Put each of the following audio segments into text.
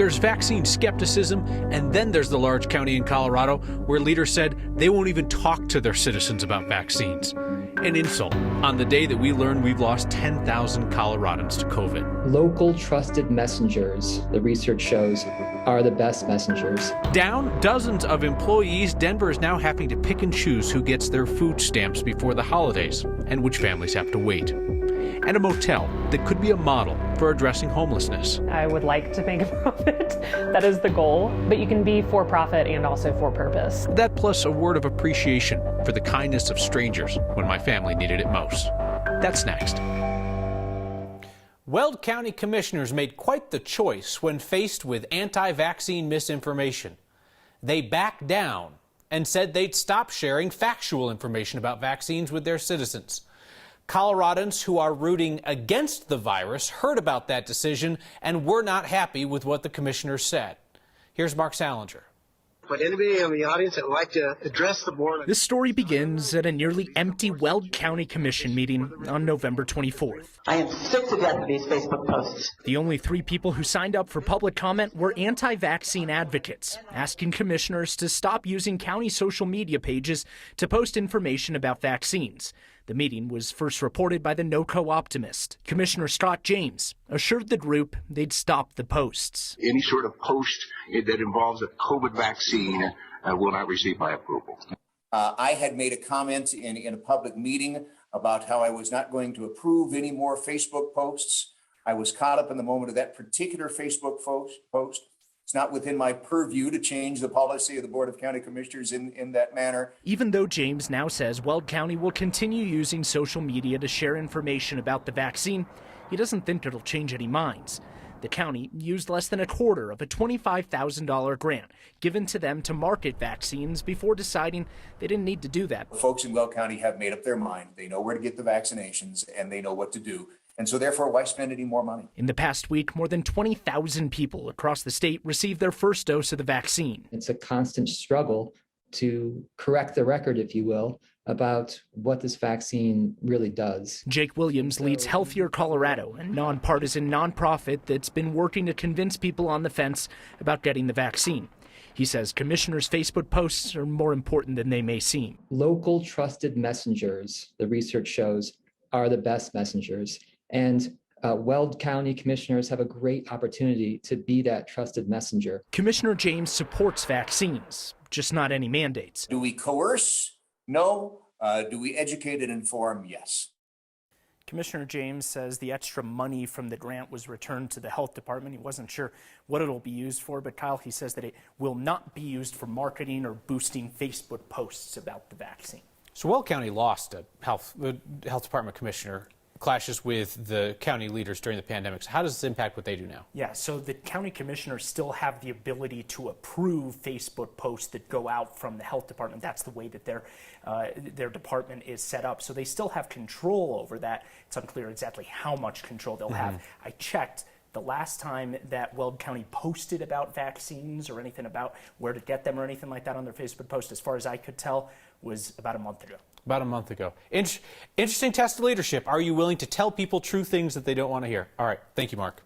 There's vaccine skepticism, and then there's the large county in Colorado where leaders said they won't even talk to their citizens about vaccines. An insult on the day that we learned we've lost 10,000 Coloradans to COVID. Local trusted messengers, the research shows, are the best messengers. Down dozens of employees, Denver is now having to pick and choose who gets their food stamps before the holidays and which families have to wait. And a motel that could be a model for addressing homelessness. I would like to make a profit. That is the goal. But you can be for profit and also for purpose. That plus a word of appreciation for the kindness of strangers when my family needed it most. That's next. Weld County commissioners made quite the choice when faced with anti-vaccine misinformation. They backed down and said they'd stop sharing factual information about vaccines with their citizens. Coloradans who are rooting against the virus heard about that decision and were not happy with what the commissioners said. Here's Mark Salinger. But anybody in the audience that would like to address the board? This story begins at a nearly empty Weld County Commission meeting on November 24th. I am sick to death of these Facebook posts. The only 3 people who signed up for public comment were anti-vaccine advocates, asking commissioners to stop using county social media pages to post information about vaccines. The meeting was first reported by the NOCO optimist. Commissioner Scott James assured the group they'd stop the posts. Any sort of post that involves a COVID vaccine will not receive my approval. I had made a comment in a public meeting about how I was not going to approve any more Facebook posts. I was caught up in the moment of that particular Facebook post. It's not within my purview to change the policy of the Board of County Commissioners in that manner. Even though James now says Weld County will continue using social media to share information about the vaccine, he doesn't think it'll change any minds. The county used less than a quarter of a $25,000 grant given to them to market vaccines before deciding they didn't need to do that. Folks in Weld County have made up their mind. They know where to get the vaccinations and they know what to do. And so therefore, why spend any more money? In the past week, more than 20,000 people across the state received their first dose of the vaccine. It's a constant struggle to correct the record, if you will, about what this vaccine really does. Jake Williams leads Healthier Colorado, a nonpartisan nonprofit that's been working to convince people on the fence about getting the vaccine. He says commissioners' Facebook posts are more important than they may seem. Local trusted messengers, the research shows, are the best messengers. And Weld County commissioners have a great opportunity to be that trusted messenger. Commissioner James supports vaccines, just not any mandates. Do we coerce? No. Do we educate and inform? Yes. Commissioner James says the extra money from the grant was returned to the health department. He wasn't sure what it'll be used for, but Kyle, he says that it will not be used for marketing or boosting Facebook posts about the vaccine. So Weld County lost a health department commissioner. Clashes with the county leaders during the pandemic. So how does this impact what they do now? Yeah, so the county commissioners still have the ability to approve Facebook posts that go out from the health department. That's the way that their department is set up. So they still have control over that. It's unclear exactly how much control they'll have. I checked. The last time that Weld County posted about vaccines or anything about where to get them or anything like that on their Facebook post, as far as I could tell, was about a month ago. About a month ago. Interesting test of leadership. Are you willing to tell people true things that they don't want to hear? All right. Thank you, Mark.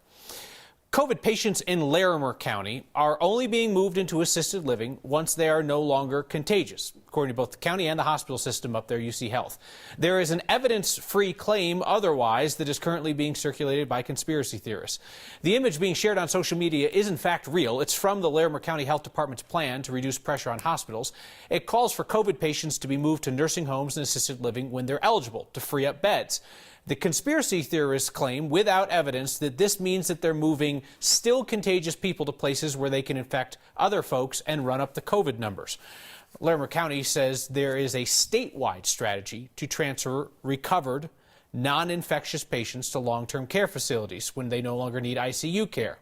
COVID patients in Larimer County are only being moved into assisted living once they are no longer contagious, according to both the county and the hospital system up there, UC Health. There is an evidence-free claim otherwise that is currently being circulated by conspiracy theorists. The image being shared on social media is in fact real. It's from the Larimer County Health Department's plan to reduce pressure on hospitals. It calls for COVID patients to be moved to nursing homes and assisted living when they're eligible to free up beds. The conspiracy theorists claim, without evidence, that this means that they're moving still contagious people to places where they can infect other folks and run up the COVID numbers. Larimer County says there is a statewide strategy to transfer recovered, non-infectious patients to long-term care facilities when they no longer need ICU care.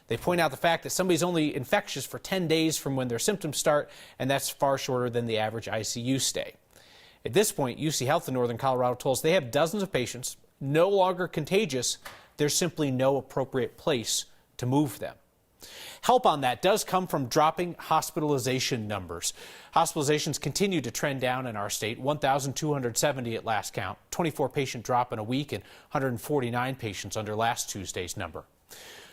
They point out the fact that somebody's only infectious for 10 days from when their symptoms start, and that's far shorter than the average ICU stay. At this point, UC Health in Northern Colorado told us they have dozens of patients no longer contagious. There's simply no appropriate place to move them. Help on that does come from dropping hospitalization numbers. Hospitalizations continue to trend down in our state, 1,270 at last count, 24 patient drop in a week and 149 patients under last Tuesday's number.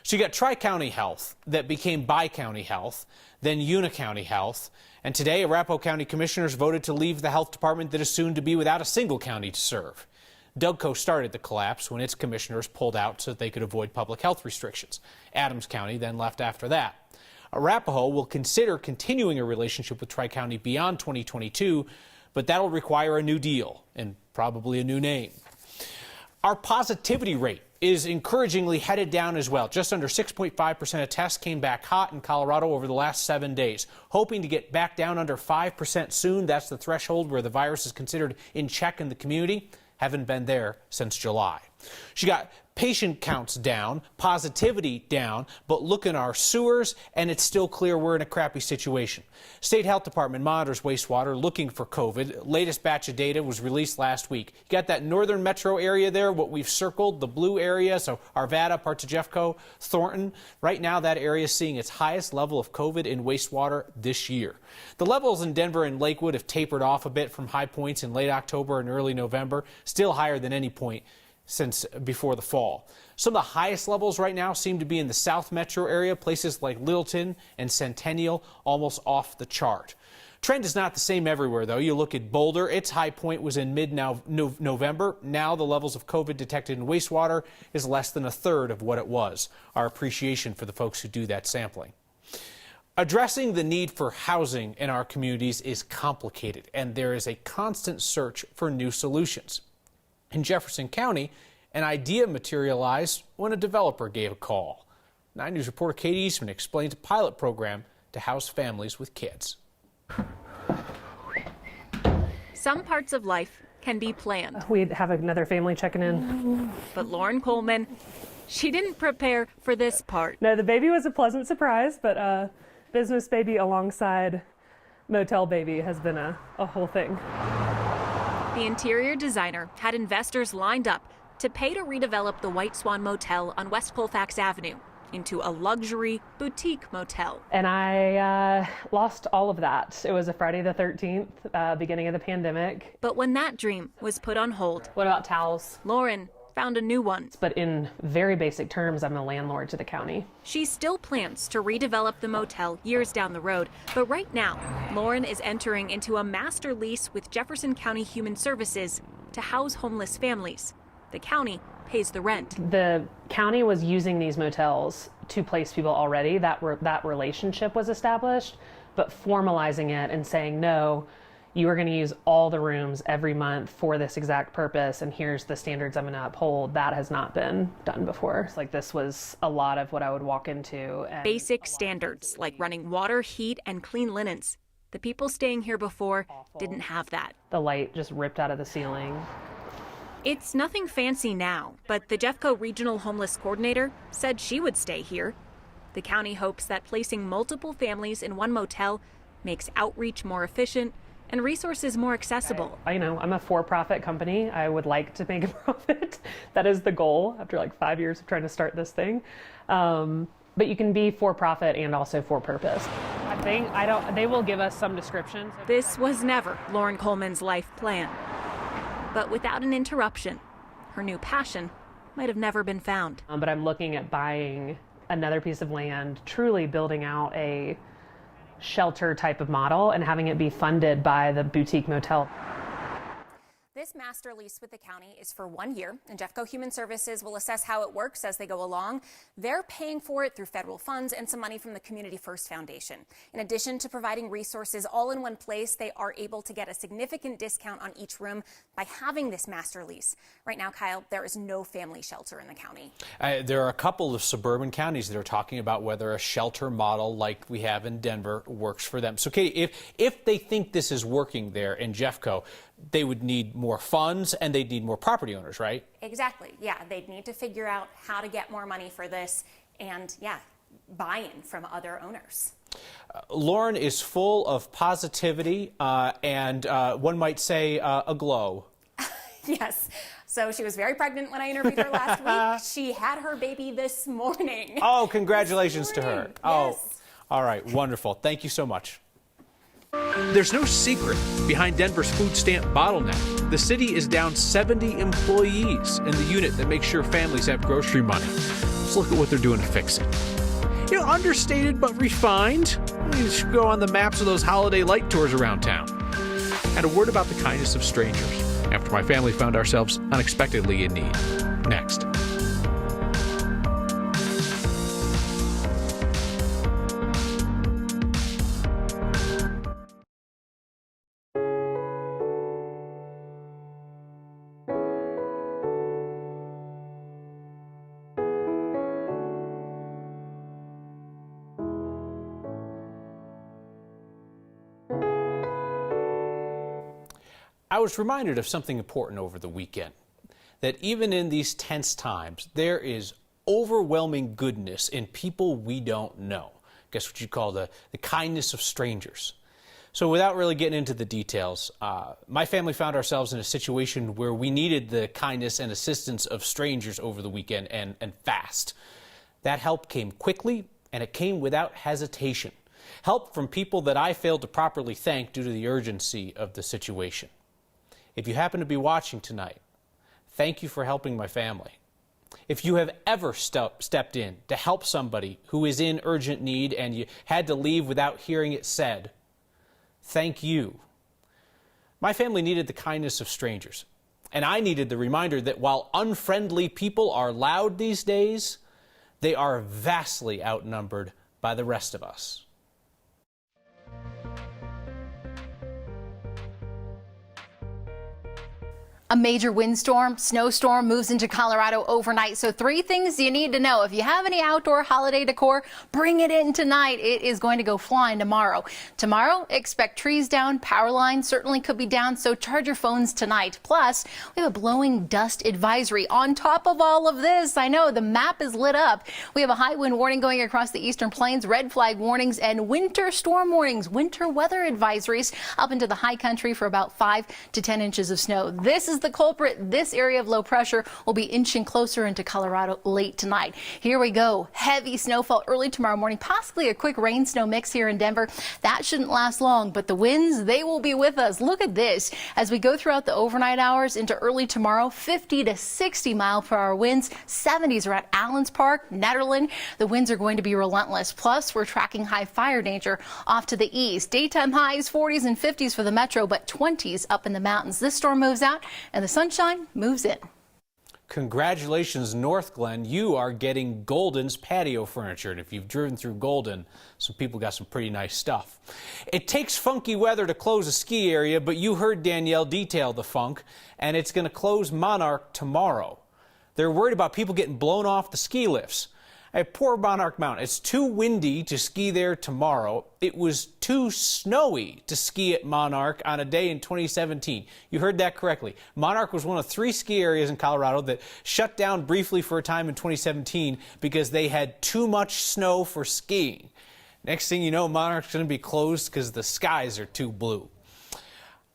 So you got Tri-County Health that became Bi-County Health, then Uni-County Health, and today Arapahoe County Commissioners voted to leave the health department that is soon to be without a single county to serve. Dougco started the collapse when its commissioners pulled out so that they could avoid public health restrictions. Adams County then left after that. Arapahoe will consider continuing a relationship with Tri-County beyond 2022, but that'll require a new deal and probably a new name. Our positivity rate is encouragingly headed down as well. Just under 6.5% of tests came back hot in Colorado over the last 7 days. Hoping to get back down under 5% soon. That's the threshold where the virus is considered in check in the community. Haven't been there since July. She got patient counts down, positivity down, but look in our sewers and it's still clear we're in a crappy situation. State Health Department monitors wastewater looking for COVID. Latest batch of data was released last week. You got that northern metro area there, what we've circled, the blue area, so Arvada, parts of Jeffco, Thornton. Right now that area is seeing its highest level of COVID in wastewater this year. The levels in Denver and Lakewood have tapered off a bit from high points in late October and early November, still higher than any point since before the fall. Some of the highest levels right now seem to be in the South Metro area, places like Littleton and Centennial, almost off the chart. Trend is not the same everywhere, though. You look at Boulder, its high point was in mid-November. Now the levels of COVID detected in wastewater is less than a third of what it was. Our appreciation for the folks who do that sampling. Addressing the need for housing in our communities is complicated, and there is a constant search for new solutions. In Jefferson County, an idea materialized when a developer gave a call. 9 News reporter Katie Eastman explains a pilot program to house families with kids. Some parts of life can be planned. We'd have another family checking in. But Lauren Coleman, she didn't prepare for this part. No, the baby was a pleasant surprise, but business baby alongside motel baby has been a whole thing. The interior designer had investors lined up to pay to redevelop the White Swan Motel on West Colfax Avenue into a luxury boutique motel. And I lost all of that. It was a Friday the 13th, beginning of the pandemic. But when that dream was put on hold, What about towels? Lauren found a new one. But in very basic terms, I'm a landlord to the county. She still plans to redevelop the motel years down the road, but right now, Lauren is entering into a master lease with Jefferson County Human Services to house homeless families. The county pays the rent. The county was using these motels to place people already. That relationship was established, but formalizing it and saying, no, you are going to use all the rooms every month for this exact purpose, and here's the standards I'm going to uphold. That has not been done before. Like, this was a lot of what I would walk into. And basic standards like running water, heat, and clean linens. The people staying here before didn't have that. The light just ripped out of the ceiling. It's nothing fancy now, but the Jeffco Regional Homeless Coordinator said she would stay here. The county hopes that placing multiple families in one motel makes outreach more efficient and resources more accessible. I'm a for-profit company. I would like to make a profit. That is the goal after like 5 years of trying to start this thing. But you can be for-profit and also for-purpose. They will give us some descriptions. This was never Lauren Coleman's life plan. But without an interruption, her new passion might have never been found. But I'm looking at buying another piece of land, truly building out a shelter type of model and having it be funded by the boutique motel. This master lease with the county is for 1 year, and Jeffco Human Services will assess how it works as they go along. They're paying for it through federal funds and some money from the Community First Foundation. In addition to providing resources all in one place, they are able to get a significant discount on each room by having this master lease. Right now, Kyle, there is no family shelter in the county. There are a couple of suburban counties that are talking about whether a shelter model like we have in Denver works for them. So, Katie, if they think this is working there in Jeffco, they would need more funds and they'd need more property owners, right? Exactly. Yeah, they'd need to figure out how to get more money for this and, buy-in from other owners. Lauren is full of positivity and one might say a glow. Yes. So she was very pregnant when I interviewed her last week. She had her baby this morning. Oh, congratulations to her. Yes. Oh, all right. Wonderful. Thank you so much. There's no secret behind Denver's food stamp bottleneck. The city is down 70 employees in the unit that makes sure families have grocery money. Let's look at what they're doing to fix it. Understated but refined. You should go on the maps of those holiday light tours around town. And a word about the kindness of strangers, after my family found ourselves unexpectedly in need. Next. I was reminded of something important over the weekend, that even in these tense times, there is overwhelming goodness in people we don't know. I guess what you'd call the kindness of strangers. So without really getting into the details, my family found ourselves in a situation where we needed the kindness and assistance of strangers over the weekend, and fast. That help came quickly, and it came without hesitation. Help from people that I failed to properly thank due to the urgency of the situation. If you happen to be watching tonight, thank you for helping my family. If you have ever stepped in to help somebody who is in urgent need and you had to leave without hearing it said, thank you. My family needed the kindness of strangers, and I needed the reminder that while unfriendly people are loud these days, they are vastly outnumbered by the rest of us. A major windstorm, snowstorm moves into Colorado overnight. So 3 things you need to know. If you have any outdoor holiday decor, bring it in tonight. It is going to go flying tomorrow. Tomorrow, expect trees down, power lines certainly could be down, so charge your phones tonight. Plus, we have a blowing dust advisory. On top of all of this, I know the map is lit up. We have a high wind warning going across the eastern plains, red flag warnings, and winter storm warnings, winter weather advisories up into the high country for about 5 to 10 inches of snow. This is the culprit. This area of low pressure will be inching closer into Colorado late tonight. Here we go. Heavy snowfall early tomorrow morning, possibly a quick rain snow mix here in Denver. That shouldn't last long, but the winds, they will be with us. Look at this. As we go throughout the overnight hours into early tomorrow, 50 to 60 mile per hour winds, 70s are at Allens Park, Netherland. The winds are going to be relentless. Plus, we're tracking high fire danger off to the east. Daytime highs 40s and 50s for the metro, but 20s up in the mountains. This storm moves out and the sunshine moves in. Congratulations, North Glen. You are getting Golden's patio furniture. And if you've driven through Golden, some people got some pretty nice stuff. It takes funky weather to close a ski area, but you heard Danielle detail the funk, and it's going to close Monarch tomorrow. They're worried about people getting blown off the ski lifts. Poor Monarch Mountain. It's too windy to ski there tomorrow. It was too snowy to ski at Monarch on a day in 2017. You heard that correctly. Monarch was one of 3 ski areas in Colorado that shut down briefly for a time in 2017 because they had too much snow for skiing. Next thing you know, Monarch's going to be closed because the skies are too blue.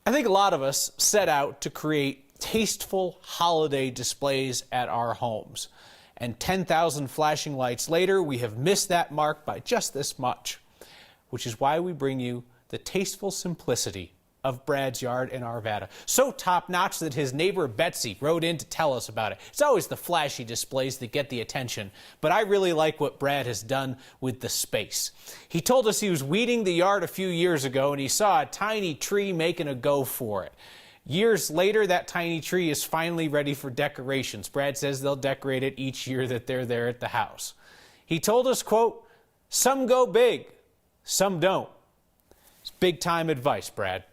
I think a lot of us set out to create tasteful holiday displays at our homes. And 10,000 flashing lights later, we have missed that mark by just this much, which is why we bring you the tasteful simplicity of Brad's yard in Arvada. So top-notch that his neighbor Betsy wrote in to tell us about it. It's always the flashy displays that get the attention, but I really like what Brad has done with the space. He told us he was weeding the yard a few years ago, and he saw a tiny tree making a go for it. Years later, that tiny tree is finally ready for decorations. Brad says they'll decorate it each year that they're there at the house. He told us, quote, "Some go big, some don't." It's big-time advice, Brad.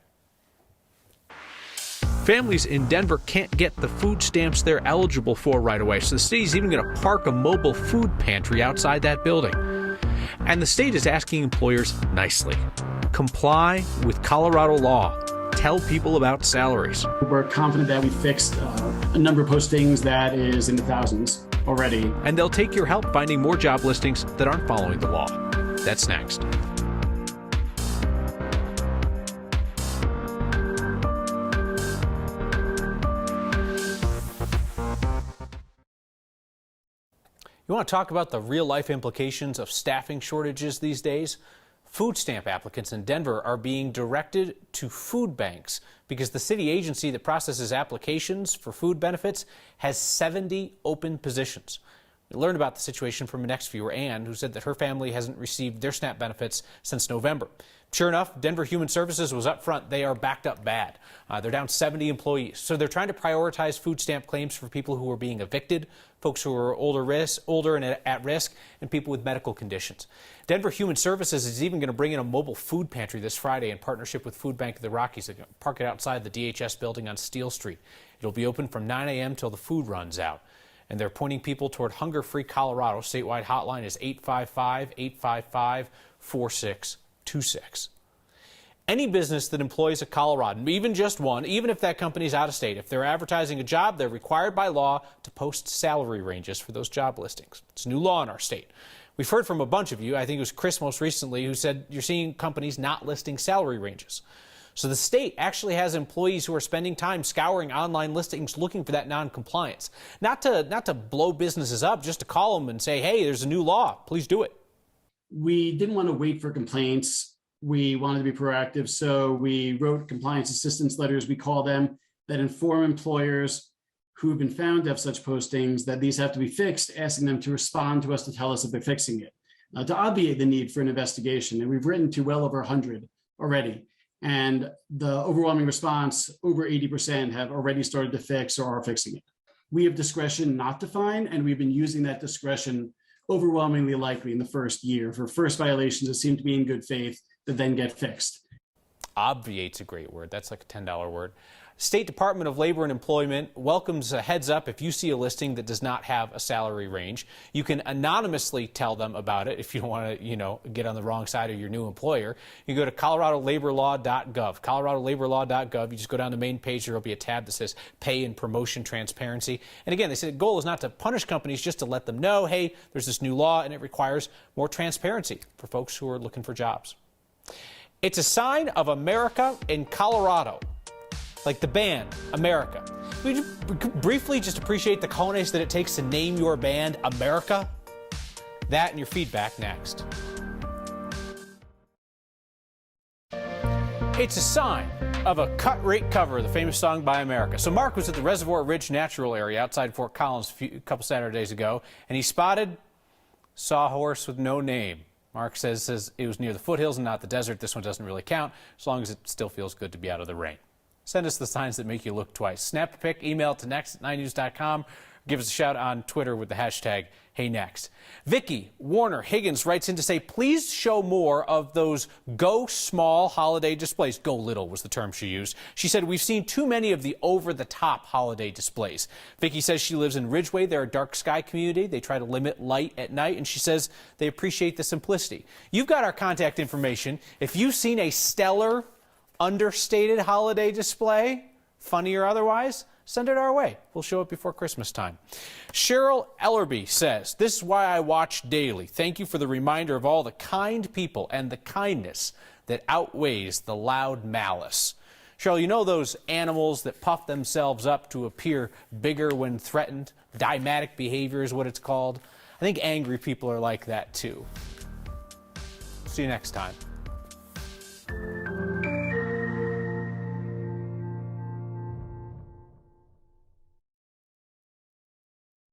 Families in Denver can't get the food stamps they're eligible for right away, so the city's even going to park a mobile food pantry outside that building. And the state is asking employers nicely, comply with Colorado law. Tell people about salaries. We're confident that we fixed a number of postings that is in the thousands already. And they'll take your help finding more job listings that aren't following the law. That's next. You want to talk about the real-life implications of staffing shortages these days? Food stamp applicants in Denver are being directed to food banks because the city agency that processes applications for food benefits has 70 open positions. We learned about the situation from a next viewer, Ann, who said that her family hasn't received their SNAP benefits since November. Sure enough, Denver Human Services was up front. They are backed up bad. They're down 70 employees. So they're trying to prioritize food stamp claims for people who are being evicted, folks who are older and at risk, and people with medical conditions. Denver Human Services is even going to bring in a mobile food pantry this Friday in partnership with Food Bank of the Rockies. They're going to park it outside the DHS building on Steel Street. It'll be open from 9 a.m. till the food runs out. And they're pointing people toward Hunger-Free Colorado. Statewide hotline is 855-855-4626. Any business that employs a Coloradan, even just one, even if that company's out of state, if they're advertising a job, they're required by law to post salary ranges for those job listings. It's a new law in our state. We've heard from a bunch of you, I think it was Chris most recently, who said you're seeing companies not listing salary ranges. So the state actually has employees who are spending time scouring online listings looking for that non-compliance. Not to blow businesses up, just to call them and say, hey, there's a new law. Please do it. We didn't want to wait for complaints. We wanted to be proactive. So we wrote compliance assistance letters, we call them, that inform employers who have been found to have such postings that these have to be fixed, asking them to respond to us to tell us if they're fixing it, to obviate the need for an investigation. And we've written to well over 100 already. And the overwhelming response, over 80% have already started to fix or are fixing it. We have discretion not to fine, and we've been using that discretion overwhelmingly likely in the first year for first violations that seem to be in good faith that then get fixed. Obviate's a great word. That's like a $10 word. State Department of Labor and Employment welcomes a heads up if you see a listing that does not have a salary range. You can anonymously tell them about it if you don't want to, get on the wrong side of your new employer. You go to coloradolaborlaw.gov. coloradolaborlaw.gov. You just go down the main page. There will be a tab that says Pay and Promotion Transparency. And again, they said the goal is not to punish companies, just to let them know, hey, there's this new law and it requires more transparency for folks who are looking for jobs. It's a sign of America in Colorado. Like the band, America. Would you briefly just appreciate the cojones that it takes to name your band America? That and your feedback next. It's a sign of a cut-rate cover of the famous song by America. So Mark was at the Reservoir Ridge Natural Area outside Fort Collins a couple Saturdays ago, and he saw a horse with no name. Mark says it was near the foothills and not the desert. This one doesn't really count, as long as it still feels good to be out of the rain. Send us the signs that make you look twice. Snap a pic, email it to next@9news.com. Give us a shout on Twitter with the hashtag #HeyNext. Vicky Warner Higgins writes in to say, please show more of those go small holiday displays. Go little was the term she used. She said, we've seen too many of the over-the-top holiday displays. Vicky says she lives in Ridgeway. They're a dark sky community. They try to limit light at night, and she says they appreciate the simplicity. You've got our contact information. If you've seen a stellar, understated holiday display, funny or otherwise, send it our way. We'll show it before Christmas time. Cheryl Ellerby says, this is why I watch daily. Thank you for the reminder of all the kind people and the kindness that outweighs the loud malice. Cheryl, you know those animals that puff themselves up to appear bigger when threatened? Dimatic behavior is what it's called. I think angry people are like that too. See you next time.